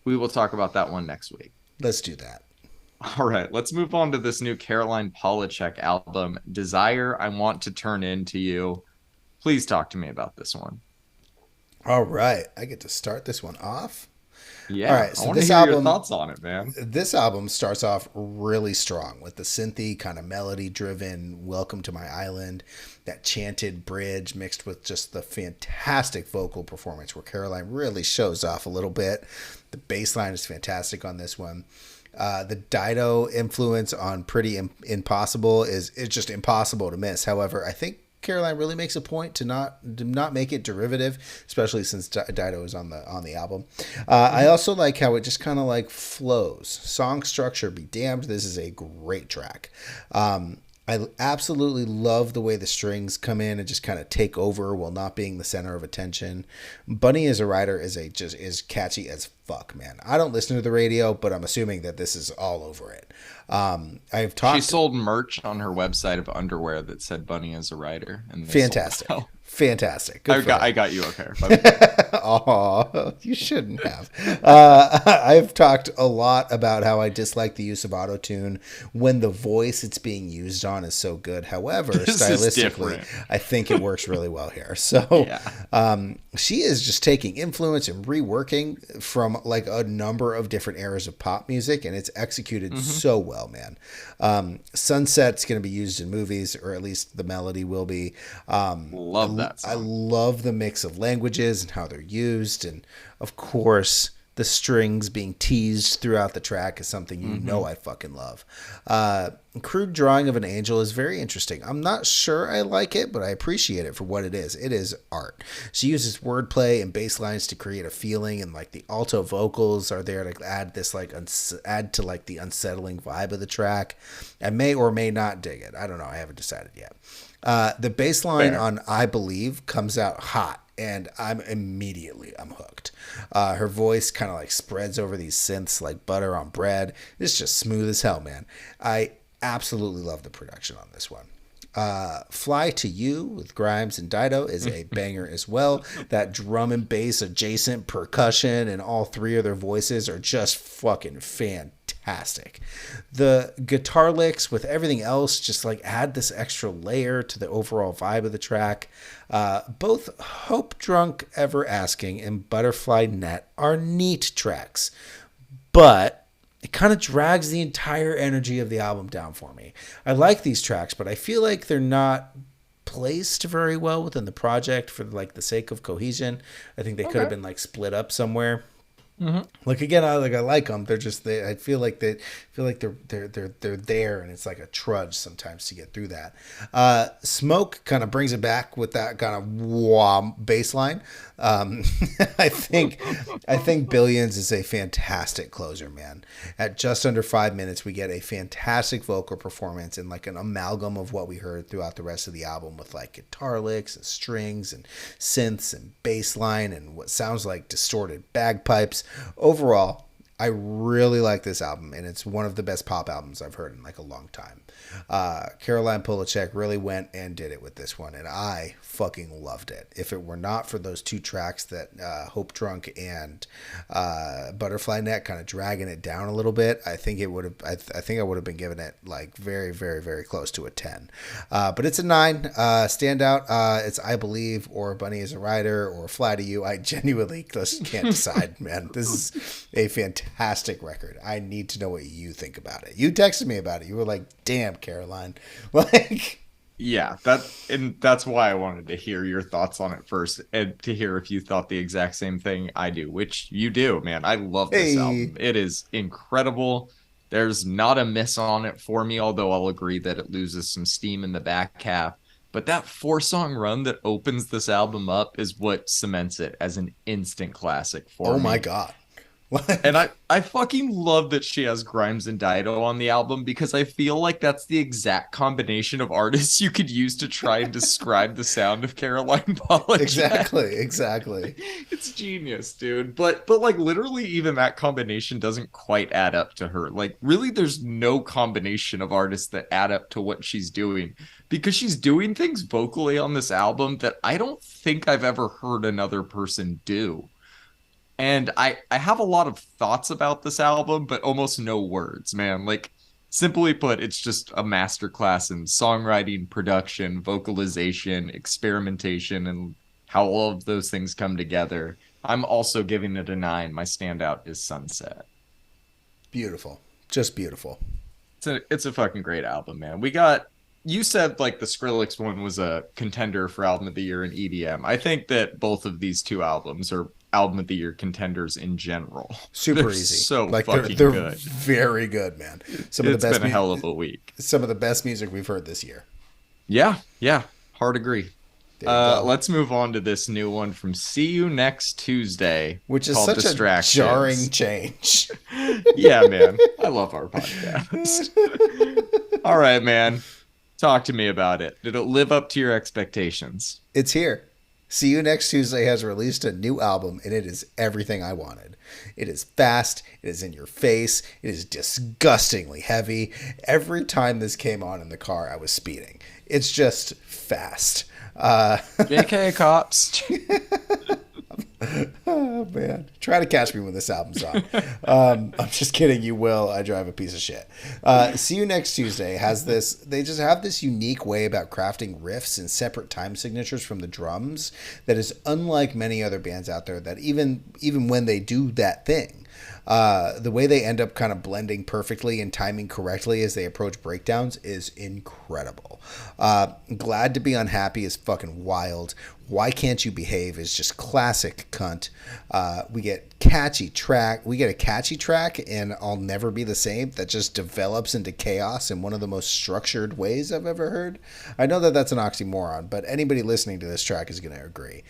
We will talk about that one next week. Let's do that. All right, let's move on to this new Caroline Polachek album, Desire I Want to Turn Into You. Please talk to me about this one. All right, I get to start this one off. All Yeah, right, I so want to this hear your album thoughts on it, man. this album starts off really strong with the synthy kind of melody driven Welcome to My Island, that chanted bridge mixed with just the fantastic vocal performance where Caroline really shows off a little bit. The bass line is fantastic on this one. The Dido influence on Pretty Impossible is it's just impossible to miss. However, I think Caroline really makes a point to not make it derivative, especially since Dido is on the album. I Mhm. also like how it just kind of like flows. Song structure be damned. This is a great track. I absolutely love the way the strings come in and just kind of take over while not being the center of attention. Bunny as a writer is catchy as fuck, man. I don't listen to the radio, but I'm assuming that this is all over it. I've She talked sold merch on her website of underwear that said Bunny as a writer, and they sold fantastic, out. fantastic, good for I her. got you a pair, by the way. Oh, you shouldn't have. I've talked a lot about how I dislike the use of autotune when the voice it's being used on is so good. However, This is stylistically, different. I think it works really well here. So Yeah. she is just taking influence and reworking from like a number of different eras of pop music, and it's executed Hmm. so well, man. Sunset's going to be used in movies, or at least the melody will be. Love that I song. love the mix of languages and how they're used, and of course, the strings being teased throughout the track is something you know Hmm. I fucking love. Crude drawing of an angel is very interesting. I'm not sure I like it, but I appreciate it for what it is. It is art. She uses wordplay and bass lines to create a feeling, and like the alto vocals are there to add this like add to like the unsettling vibe of the track. I may or may not dig it. I don't know. I haven't decided yet. The bass line Fair. on I Believe comes out hot, and I'm hooked. Her voice kind of like spreads over these synths like butter on bread. It's just smooth as hell, man. I absolutely love the production on this one. Fly to You with Grimes and Dido is a banger as well. That drum and bass adjacent percussion and all three of their voices are just fucking fantastic. The guitar licks with everything else just like add this extra layer to the overall vibe of the track. Both Hope Drunk Ever Asking and Butterfly Net are neat tracks, but it kind of drags the entire energy of the album down for me. I like these tracks, but I feel like they're not placed very well within the project for like the sake of cohesion. I think they could have Okay. been like split up somewhere. Hmm. Like again, I like them. They're just I feel like they're there, and it's like a trudge sometimes to get through that. Smoke kind of brings it back with that kind of wah bass line. Um, I think Billions is a fantastic closer, man. At just under 5 minutes, we get a fantastic vocal performance and like an amalgam of what we heard throughout the rest of the album with like guitar licks and strings and synths and bass line and what sounds like distorted bagpipes. Overall, I really like this album, and it's one of the best pop albums I've heard in like a long time. Caroline Polachek really went and did it with this one, and I fucking loved it. If it were not for those two tracks that Hope Drunk and Butterfly Net kind of dragging it down a little bit, I think it would have. I think I would have been giving it like very, very, very close to a 10. But it's a 9. Standout. It's I Believe or Bunny is a Rider or Fly to You. I genuinely just can't decide, man. This is a fantastic record. I need to know what you think about it. You texted me about it. You were like, "Damn, Caroline," like. Yeah, that's why I wanted to hear your thoughts on it first, and to hear if you thought the exact same thing I do, which you do, man. I love this Hey, album. It is incredible. There's not a miss on it for me, although I'll agree that it loses some steam in the back half. But that four-song run that opens this album up is what cements it as an instant classic for oh my me. god. And Like, I fucking love that she has Grimes and Dido on the album because I feel like that's the exact combination of artists you could use to try and describe the sound of Caroline Polachek. exactly. It's genius, dude. But like literally even that combination doesn't quite add up to her. Like really there's no combination of artists that add up to what she's doing because she's doing things vocally on this album that I don't think I've ever heard another person do. And I have a lot of thoughts about this album, but almost no words, man. Like simply put, it's just a masterclass in songwriting, production, vocalization, experimentation, and how all of those things come together. I'm also giving it a 9. My standout is Sunset. Beautiful. Just beautiful. It's a fucking great album, man. We got you said like the Skrillex one was a contender for album of the year in EDM. I think that both of these two albums are album of the year contenders in general. They're Super easy. so Like fucking they're good. very good, man. It's been a hell of a week. Some of the best music we've heard this year. Yeah, yeah, hard agree. There you go. Let's move on to this new one from See You Next Tuesday Which is called such a jarring Distractions. change. Yeah, man. I love our podcast. All right, man. Talk to me about it. Did it live up to your expectations? It's here. See You Next Tuesday has released a new album, and it is everything I wanted. It is fast. It is in your face. It is disgustingly heavy. Every time this came on in the car, I was speeding. It's just fast. JK Cops. Oh man, try to catch me when this album's on. I'm just kidding. You will. I drive a piece of shit. See You Next Tuesday has this. They just have this unique way about crafting riffs and separate time signatures from the drums that is unlike many other bands out there. That even when they do that thing, the way they end up kind of blending perfectly and timing correctly as they approach breakdowns is incredible. Glad to Be Unhappy is fucking wild. Why Can't You Behave is just classic cunt. We get a catchy track in I'll Never Be the Same that just develops into chaos in one of the most structured ways I've ever heard. I know that that's an oxymoron, but anybody listening to this track is going to agree.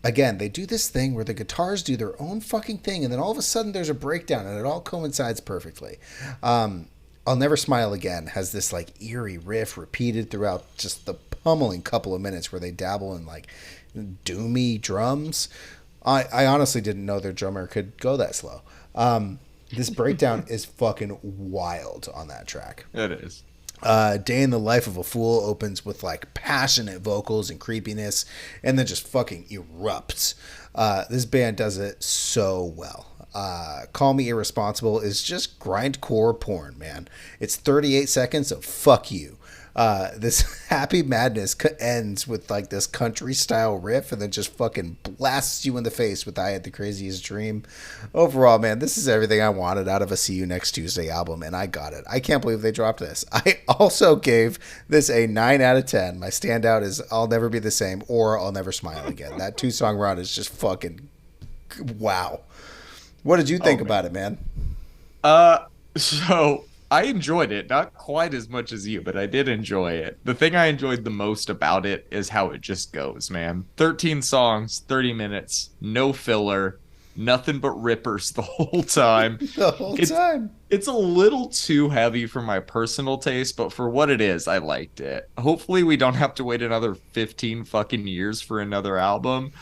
Again, they do this thing where the guitars do their own fucking thing, and then all of a sudden there's a breakdown, and it all coincides perfectly. I'll Never Smile Again has this like eerie riff repeated throughout just the pummeling couple of minutes where they dabble in like doomy drums. I honestly didn't know their drummer could go that slow. This breakdown is fucking wild on that track. It is. Day in the Life of a Fool opens with like passionate vocals and creepiness and then just fucking erupts. This band does it so well. Call Me Irresponsible is just grindcore porn, man. It's 38 seconds of fuck you. This Happy Madness ends with like this country style riff and then just fucking blasts you in the face with I Had the Craziest Dream. Overall, man, this is everything I wanted out of a See You Next Tuesday album, and I got it. I can't believe they dropped this. I also gave this a 9 out of 10. My standout is I'll Never Be the Same or I'll Never Smile Again. That 2-song run is just fucking wow. What did you think about it, man? So I enjoyed it, not quite as much as you, but I did enjoy it. The thing I enjoyed the most about it is how it just goes, man. 13 songs, 30 minutes, no filler, nothing but rippers the whole time. The whole time. It's a little too heavy for my personal taste, but for what it is, I liked it. Hopefully we don't have to wait another 15 fucking years for another album.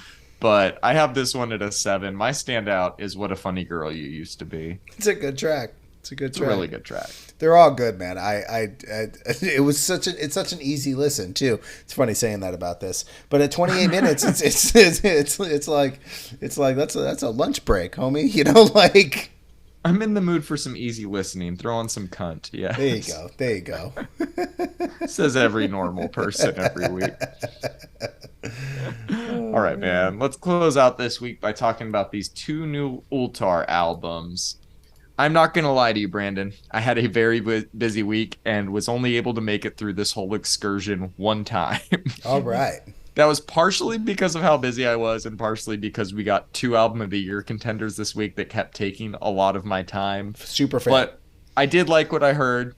But I have this one at a 7. My standout is What a Funny Girl You Used to Be. It's a good track. It's a really good track. They're all good, man. It's such an easy listen too. It's funny saying that about this, but at 28 minutes, it's like that's a lunch break, homie. You know, like I'm in the mood for some easy listening. Throw on some cunt. Yeah. There you go. Says every normal person every week. All right, man. Let's close out this week by talking about these 2 new Ulthar albums. I'm not going to lie to you, Brandon. I had a very busy week and was only able to make it through this whole excursion one time. All right. That was partially because of how busy I was and partially because we got 2 album of the year contenders this week that kept taking a lot of my time. Super fair. But I did like what I heard.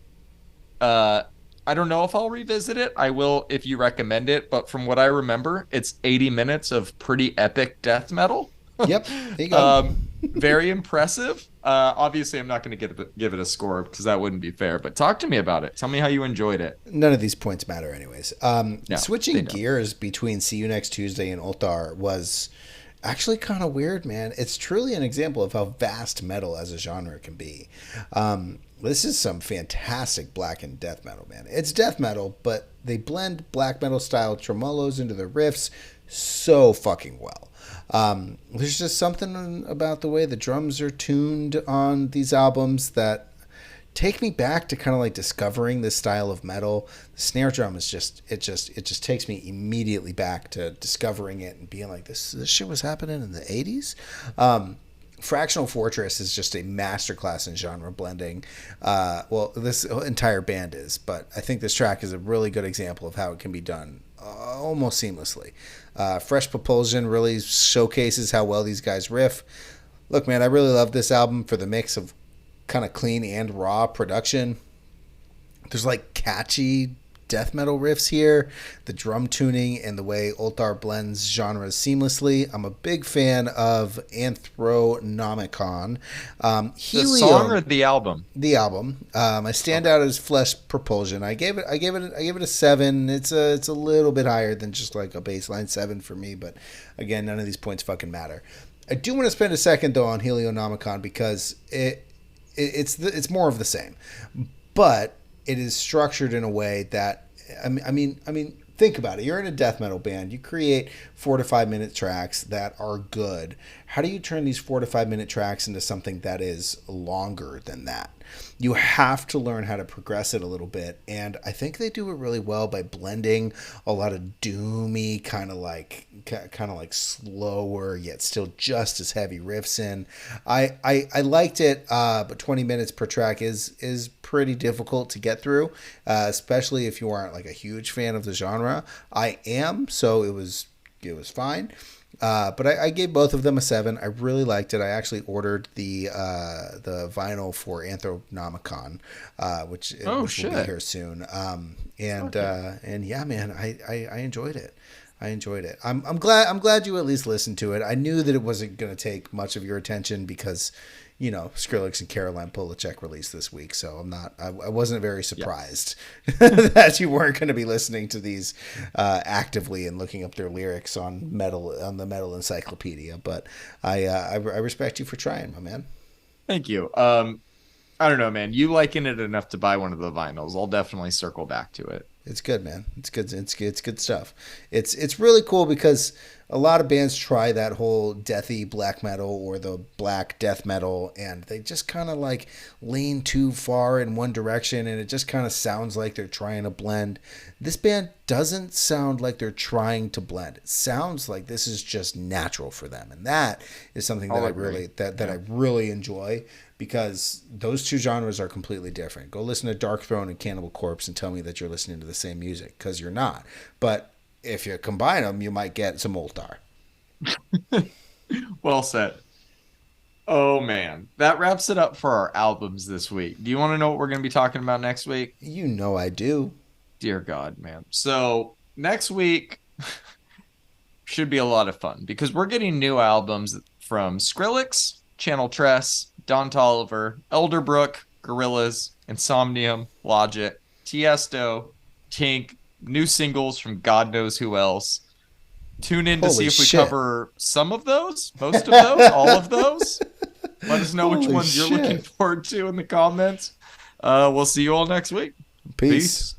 I don't know if I'll revisit it. I will if you recommend it. But from what I remember, it's 80 minutes of pretty epic death metal. Yep. There you go. Very impressive. Obviously, I'm not going to give it a score because that wouldn't be fair. But talk to me about it. Tell me how you enjoyed it. None of these points matter anyways. No, switching gears between See You Next Tuesday and Ulthar was actually kind of weird, man. It's truly an example of how vast metal as a genre can be. This is some fantastic black and death metal, man. It's death metal, but they blend black metal style tremolos into the riffs so fucking well. There's just something about the way the drums are tuned on these albums that take me back to kind of like discovering this style of metal. The snare drum is just takes me immediately back to discovering it and being like, this shit was happening in the 80s. Fractional Fortress is just a masterclass in genre blending. Well, this entire band is, but I think this track is a really good example of how it can be done almost seamlessly. Fresh Propulsion really showcases how well these guys riff. Look, man, I really love this album for the mix of kind of clean and raw production. There's like catchy death metal riffs here, the drum tuning and the way Ulthar blends genres seamlessly. I'm a big fan of Anthronomicon. The song or the album? The album. My standout is Flesh Propulsion. I gave it a 7. It's a little bit higher than just like a baseline 7 for me, but again, none of these points fucking matter. I do want to spend a second though on Helionomicon because it's more of the same, but it is structured in a way that I mean, think about it. You're in a death metal band. You create 4 to 5 minute tracks that are good. How do you turn these 4 to 5 minute tracks into something that is longer than that? You have to learn how to progress it a little bit, and I think they do it really well by blending a lot of doomy kind of like slower yet still just as heavy riffs in. I liked it, but 20 minutes per track is pretty difficult to get through, especially if you aren't like a huge fan of the genre. I am, so it was fine. But I gave both of them a 7. I really liked it. I actually ordered the vinyl for Anthronomicon, which will be here soon. And yeah, man, I enjoyed it. I'm glad you at least listened to it. I knew that it wasn't going to take much of your attention because, you know, Skrillex and Caroline Polachek released this week, so I wasn't very surprised that you weren't going to be listening to these actively and looking up their lyrics on the Metal Encyclopedia. But I respect you for trying, my man. Thank you. I don't know, man. You liking it enough to buy one of the vinyls. I'll definitely circle back to it. It's good, man. It's good. It's good stuff. It's really cool because a lot of bands try that whole deathy black metal or the black death metal, and they just kind of like lean too far in one direction, and it just kind of sounds like they're trying to blend. This band doesn't sound like they're trying to blend. It sounds like this is just natural for them, and that is something that I really enjoy. Because those two genres are completely different. Go listen to Dark Throne and Cannibal Corpse and tell me that you're listening to the same music, because you're not. But if you combine them, you might get some Ulthar. Well said. Oh, man. That wraps it up for our albums this week. Do you want to know what we're going to be talking about next week? You know I do. Dear God, man. So next week should be a lot of fun because we're getting new albums from Skrillex, Channel Tress, Don Toliver, Elderbrook, Gorillaz, Insomnium, Logic, Tiesto, Tink, new singles from God knows who else. Tune in to see if we cover some of those, most of those, all of those. Let us know which ones you're looking forward to in the comments. We'll see you all next week. Peace.